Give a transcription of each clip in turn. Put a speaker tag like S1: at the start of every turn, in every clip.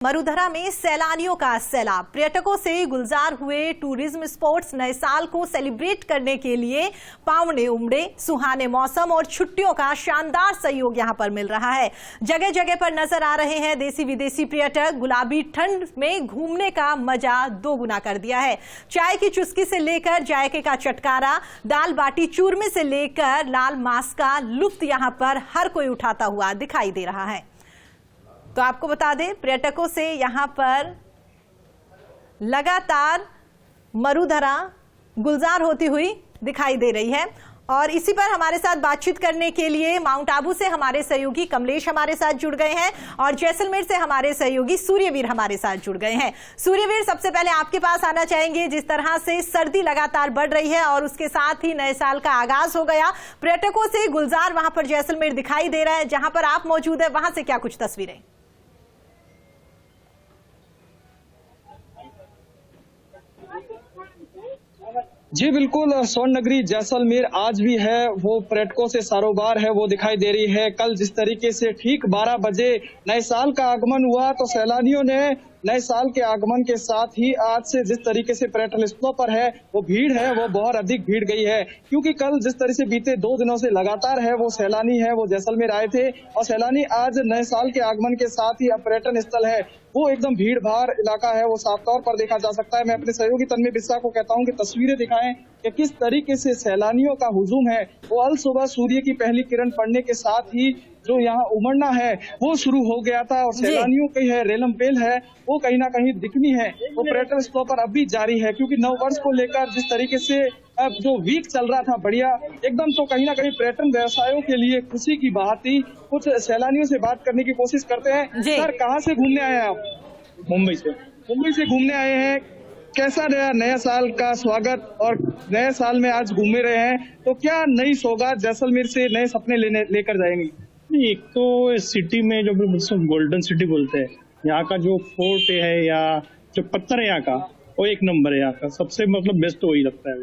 S1: मरुधरा में सैलानियों का सैलाब, पर्यटकों से गुलजार हुए टूरिज्म स्पॉट्स नए साल को सेलिब्रेट करने के लिए पावने उमड़े। सुहाने मौसम और छुट्टियों का शानदार सहयोग यहां पर मिल रहा है। जगह जगह पर नजर आ रहे हैं देसी विदेशी पर्यटक। गुलाबी ठंड में घूमने का मजा दोगुना कर दिया है। चाय की चुस्की से लेकर जायके का चटकारा, दाल बाटी चूरमे से लेकर लाल मांस का लुत्फ यहां पर हर कोई उठाता हुआ दिखाई दे रहा है। तो आपको बता दें, पर्यटकों से यहां पर लगातार मरुधरा गुलजार होती हुई दिखाई दे रही है। और इसी पर हमारे साथ बातचीत करने के लिए माउंट आबू से हमारे सहयोगी कमलेश हमारे साथ जुड़ गए हैं और जैसलमेर से हमारे सहयोगी सूर्यवीर हमारे साथ जुड़ गए हैं। सूर्यवीर, सबसे पहले आपके पास आना चाहेंगे। जिस तरह से सर्दी लगातार बढ़ रही है और उसके साथ ही नए साल का आगाज हो गया, पर्यटकों से गुलजार वहां पर जैसलमेर दिखाई दे रहा है। जहां पर आप मौजूद है वहां से क्या कुछ तस्वीरें?
S2: जी बिल्कुल, स्वर्ण नगरी जैसलमेर आज भी है वो पर्यटकों से सरोबार है वो दिखाई दे रही है। कल जिस तरीके से ठीक 12 बजे नए साल का आगमन हुआ तो सैलानियों ने नए साल के आगमन के साथ ही आज से जिस तरीके से पर्यटन स्थलों पर है वो भीड़ है वो बहुत अधिक भीड़ गई है, क्योंकि कल जिस तरह से बीते 2 दिनों से लगातार है वो सैलानी है वो जैसलमेर आए थे और सैलानी आज नए साल के आगमन के साथ ही अब पर्यटन स्थल है वो एकदम भीड़ भाड़ इलाका है वो साफ तौर पर देखा जा सकता है। मैं अपने सहयोगी तन्मय बिस्सा को कहता हूं कि तस्वीरें दिखाएं कि किस तरीके से सैलानियों का हुजूम है वो अल सुबह सूर्य की पहली किरण पड़ने के साथ ही जो यहाँ उमड़ना है वो शुरू हो गया था और सैलानियों की है रेलम पेल है वो कहीं ना कहीं दिखनी है वो पर्यटन स्थलों पर अभी जारी है, क्योंकि नव वर्ष को लेकर जिस तरीके से अब जो वीक चल रहा था बढ़िया एकदम, तो कहीं ना कहीं पर्यटन व्यवसायों के लिए खुशी की बात ही। कुछ सैलानियों से बात करने की कोशिश करते हैं। सर, कहाँ से घूमने आए हैं आप?
S3: मुंबई से।
S2: मुंबई से घूमने आए हैं। कैसा रहा नया साल का स्वागत और नए साल में आज घूमे रहे हैं, तो क्या नई सौगात जैसलमेर से नए सपने लेकर जाएंगे?
S3: एक तो सिटी में जो गोल्डन सिटी बोलते हैं, यहाँ का जो फोर्ट है या जो पत्थर है यहाँ का वो एक नंबर है। यहाँ का सबसे बेस्ट वही लगता है।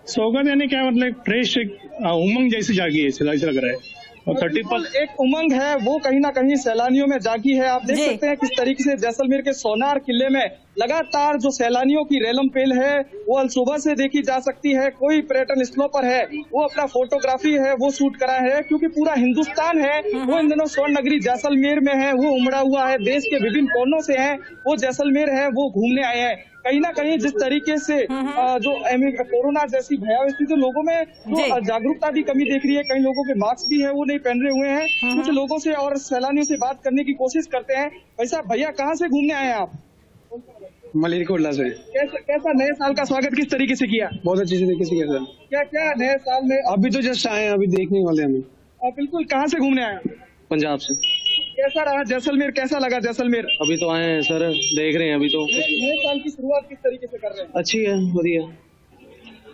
S3: सौगात यानी क्या मतलब फ्रेश उमंग जैसी जागी है, ऐसा लग रहा है। और 30%
S2: एक उमंग है वो कहीं ना कहीं सैलानियों में जागी है। आप देख सकते हैं किस तरीके से जैसलमेर के सोनार किले में लगातार जो सैलानियों की रेलम पेल है वो अल सुबह से देखी जा सकती है। कोई पर्यटन स्थलों पर है वो अपना फोटोग्राफी है वो शूट करा है, क्योंकि पूरा हिंदुस्तान है वो इन दिनों स्वर्ण नगरी जैसलमेर में है वो उमड़ा हुआ है। देश के विभिन्न कोनों से है वो जैसलमेर है वो घूमने आए हैं। कहीं ना कहीं जिस तरीके से जो कोरोना जैसी भयावह स्थिति, लोगों में जो जागरूकता की कमी देख रही है, कई लोगों के मास्क भी है वो नहीं पहन रहे हुए हैं। कुछ लोगों से और सैलानियों से बात करने की कोशिश करते हैं। वैसा भैया, कहाँ से घूमने आए हैं आप?
S4: मलेरकोटला से।
S2: कैसा नए साल का स्वागत किस तरीके से किया?
S4: बहुत अच्छी तरीके से किया सर।
S2: क्या क्या नए साल में?
S4: अभी तो जस्ट आए हैं, अभी देखने वाले हमें।
S2: बिल्कुल, कहाँ से घूमने आए?
S4: पंजाब से।
S2: कैसा रहा जैसलमेर? कैसा लगा जैसलमेर?
S4: अभी तो आए हैं सर, देख रहे हैं अभी तो।
S2: नए साल की शुरुआत किस तरीके से कर रहे हैं?
S4: अच्छी है, बढ़िया।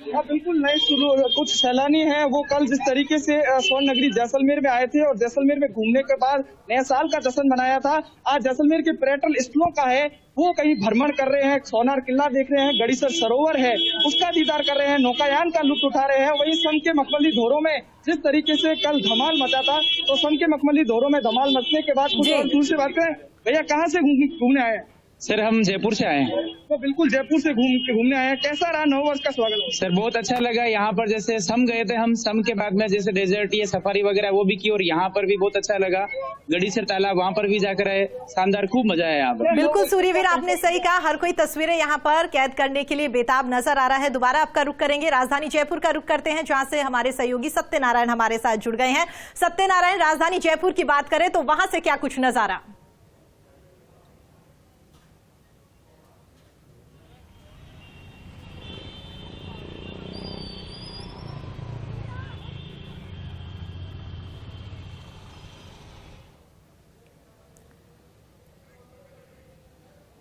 S2: हाँ बिल्कुल, नए कुछ सैलानी हैं वो कल जिस तरीके से स्वर्ण नगरी जैसलमेर में आए थे और जैसलमेर में घूमने के बाद नए साल का जश्न मनाया था। आज जैसलमेर के पर्यटन स्थलों का है वो कहीं भ्रमण कर रहे हैं, सोनार किला देख रहे हैं, गड़ीसर सरोवर है उसका दीदार कर रहे हैं, नौकायान का लुत्फ उठा रहे हैं। वहीं संघ के मखमली धोरों में जिस तरीके से कल धमाल मचा था, तो संघ के मखमली धोरों में धमाल मचने के बाद कुछ और दूर से बात करें। भैया, कहाँ से घूमने आए हैं?
S5: सर, हम जयपुर से आए हैं।
S2: तो बिल्कुल जयपुर से घूमने आए हैं। कैसा रहा नव वर्ष का स्वागत?
S5: सर, बहुत अच्छा लगा। यहाँ पर जैसे सम गए थे हम, सम के बाद में जैसे डेजर्ट या सफारी वगैरह वो भी की और यहाँ पर भी बहुत अच्छा लगा। गड़ीसर तालाब वहाँ पर भी जाकर आए, शानदार, खूब मजा आया यहाँ पर।
S1: बिल्कुल सूर्यवीर, आपने सही कहा। हर कोई तस्वीरें यहाँ पर कैद करने के लिए बेताब नजर आ रहा है। दोबारा आपका रुख करेंगे, राजधानी जयपुर का रुख करते हैं जहाँ से हमारे सहयोगी सत्यनारायण हमारे साथ जुड़ गए हैं। सत्यनारायण, राजधानी जयपुर की बात करें तो वहां से क्या कुछ नजारा?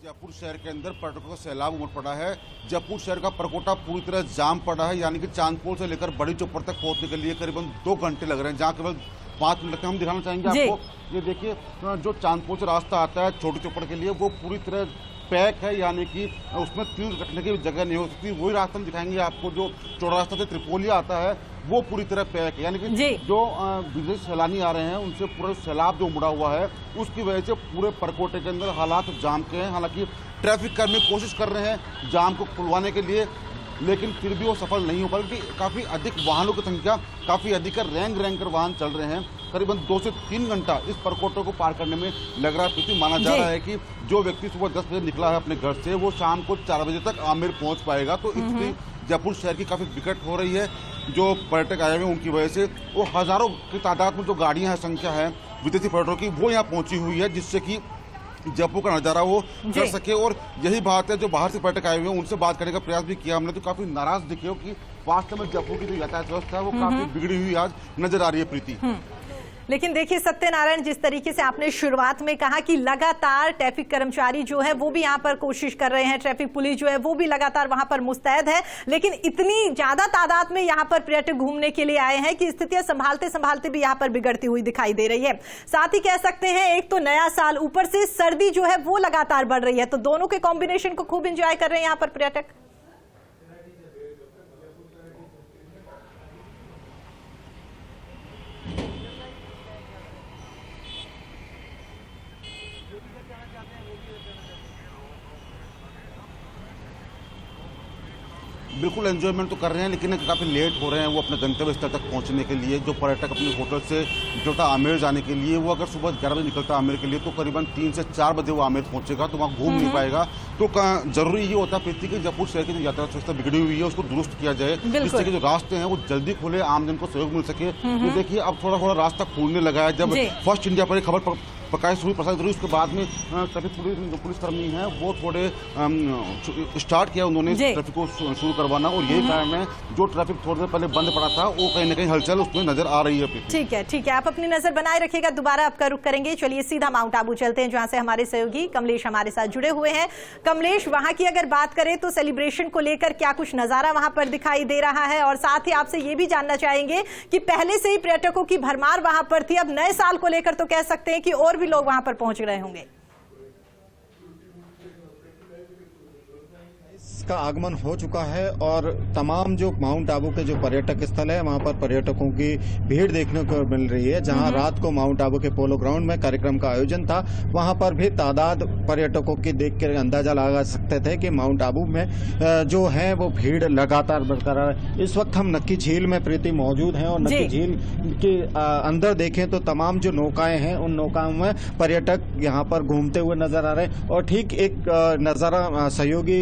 S6: जयपुर शहर के अंदर पर्यटकों का सैलाब उमड़ पड़ा है। जयपुर शहर का परकोटा पूरी तरह जाम पड़ा है, यानी कि चांदपोल से लेकर बड़ी चौपड़ तक पहुंचने के लिए करीबन 2 घंटे लग रहे हैं, जहां केवल 5 मिनट लगते हैं। हम दिखाना चाहेंगे आपको, ये देखिए जो चांदपोल से रास्ता आता है छोटी चौपड़ के लिए वो पूरी तरह पैक है, यानी कि उसमें तीर रखने की जगह नहीं हो सकती। वही रास्ता हम दिखाएंगे आपको जो चौरास्ता से त्रिपोलिया आता है, वो पूरी तरह पैक है, यानी कि जो विदेशी सैलानी आ रहे हैं उनसे पूरा सैलाब जो उमड़ा हुआ है, उसकी वजह से पूरे परकोटे के अंदर हालात जाम के हैं। हालांकि ट्रैफिक कर्मी कोशिश कर रहे हैं जाम को खुलवाने के लिए, लेकिन फिर भी वो सफल नहीं हो पाए क्योंकि काफ़ी अधिक वाहनों की संख्या काफ़ी अधिक है। रैंक कर वाहन चल रहे हैं। करीबन 2 से 3 घंटा इस परकोटे को पार करने में लग रहा है। प्रीति, माना जा रहा है कि जो व्यक्ति सुबह 10 बजे निकला है अपने घर से, वो शाम को 4 बजे तक आमेर पहुंच पाएगा। तो इसलिए जयपुर शहर की काफ़ी विकट हो रही है। जो पर्यटक आए हुए हैं उनकी वजह से वो हज़ारों की तादाद में जो गाड़ियाँ हैं, संख्या है विदेशी पर्यटकों की, वो यहाँ पहुंची हुई है, जिससे कि जयपुर का नज़ारा वो कर सके। और यही बात है, जो बाहर से पर्यटक आए हुए हैं उनसे बात करने का प्रयास भी किया हमने, तो काफ़ी नाराज दिखे हो कि वास्तव में जयपुर की जो यातायात व्यवस्था है वो काफ़ी बिगड़ी हुई आज नजर आ रही है। प्रीति,
S1: लेकिन देखिए सत्यनारायण, जिस तरीके से आपने शुरुआत में कहा कि लगातार ट्रैफिक कर्मचारी जो है वो भी यहाँ पर कोशिश कर रहे हैं, ट्रैफिक पुलिस जो है वो भी लगातार वहां पर मुस्तैद है, लेकिन इतनी ज्यादा तादाद में यहाँ पर पर्यटक घूमने के लिए आए हैं कि स्थितियां संभालते संभालते भी यहाँ पर बिगड़ती हुई दिखाई दे रही है। साथ ही कह सकते हैं एक तो नया साल, ऊपर से सर्दी जो है वो लगातार बढ़ रही है, तो दोनों के कॉम्बिनेशन को खूब एंजॉय कर रहे हैं यहाँ पर पर्यटक।
S6: बिल्कुल एंजॉयमेंट तो कर रहे हैं, लेकिन काफ़ी लेट हो रहे हैं वो अपने गंतव्य स्थल तक पहुंचने के लिए। जो पर्यटक अपने होटल से निकलता आमेर जाने के लिए, वो अगर सुबह 11 बजे निकलता आमेर के लिए, तो करीबन 3 से 4 बजे वो आमेर पहुंचेगा, तो वहाँ घूम नहीं पाएगा। तो जरूरी ये होता है प्रीति कि जयपुर शहर की जो यातायात व्यवस्था बिगड़ी हुई है उसको दुरुस्त किया जाए, जिससे कि जो रास्ते हैं वो जल्दी खुले, आमजन को सहयोग मिल सके। तो देखिए अब थोड़ा थोड़ा रास्ता खुलने लगा है। जब फर्स्ट इंडिया पर खबर प्रकाशित हुई, प्रसारित हुई, उसके बाद में ट्रैफिक पुलिसकर्मी हैं वो थोड़े स्टार्ट किया उन्होंने ट्रैफिक को शुरू करवाना, और यही कारण है जो ट्रैफिक थोड़ी देर पहले बंद पड़ा था वो कहीं ना कहीं हलचल उसमें नजर आ रही है।
S1: ठीक है, ठीक है, आप अपनी नजर बनाए रखिएगा, दोबारा आपका रुख करेंगे। चलिए सीधा माउंट आबू चलते हैं, जहां से हमारे सहयोगी कमलेश हमारे साथ जुड़े हुए हैं। कमलेश, वहां की अगर बात करें तो सेलिब्रेशन को लेकर क्या कुछ नजारा वहां पर दिखाई दे रहा है, और साथ ही आपसे ये भी जानना चाहेंगे कि पहले से ही पर्यटकों की भरमार वहां पर थी, अब नए साल को लेकर तो कह सकते हैं कि और भी लोग वहां पर पहुंच रहे होंगे।
S7: का आगमन हो चुका है और तमाम जो माउंट आबू के जो पर्यटक स्थल है वहां पर पर्यटकों की भीड़ देखने को मिल रही है। जहां रात को माउंट आबू के पोलो ग्राउंड में कार्यक्रम का आयोजन था, वहां पर भी तादाद पर्यटकों की देख कर अंदाजा लगा सकते थे कि माउंट आबू में जो है वो भीड़ लगातार बरकरार है। इस वक्त हम नक्की झील में प्रीति मौजूद हैं और नक्की झील के अंदर देखें तो तमाम जो नौकाएं हैं उन नौकाओं में पर्यटक यहाँ पर घूमते हुए नजर आ रहे हैं। और ठीक एक नजारा सहयोगी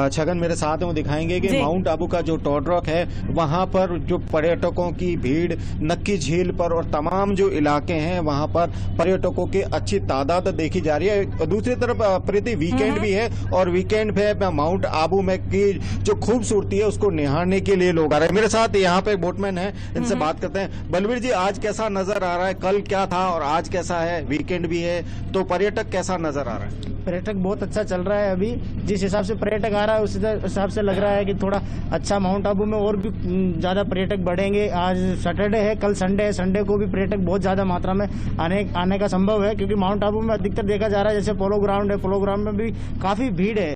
S7: छगन मेरे साथ हैं, वो दिखाएंगे कि माउंट आबू का जो टॉडरॉक है वहां पर जो पर्यटकों की भीड़ नक्की झील पर और तमाम जो इलाके हैं वहां पर पर्यटकों की अच्छी तादाद देखी जा रही है। दूसरी तरफ प्रीति वीकेंड भी है और वीकेंड पे माउंट आबू में की जो खूबसूरती है उसको निहारने के लिए लोग आ रहे हैं। मेरे साथ यहाँ पे बोटमैन है, इनसे बात करते हैं। बलवीर जी, आज कैसा नजर आ रहा है? कल क्या था और आज कैसा है? वीकेंड भी है तो पर्यटक कैसा नजर आ रहा है?
S8: पर्यटक बहुत अच्छा चल रहा है। अभी जिस हिसाब से पर्यटक आ रहा है उस हिसाब से लग रहा है कि थोड़ा अच्छा माउंट आबू में और भी ज्यादा पर्यटक बढ़ेंगे। आज सैटरडे है, कल संडे है, संडे को भी पर्यटक बहुत ज्यादा मात्रा में आने का संभव है, क्योंकि माउंट आबू में अधिकतर देखा जा रहा है जैसे पोलो ग्राउंड है, पोलो ग्राउंड में भी काफी भीड़ है।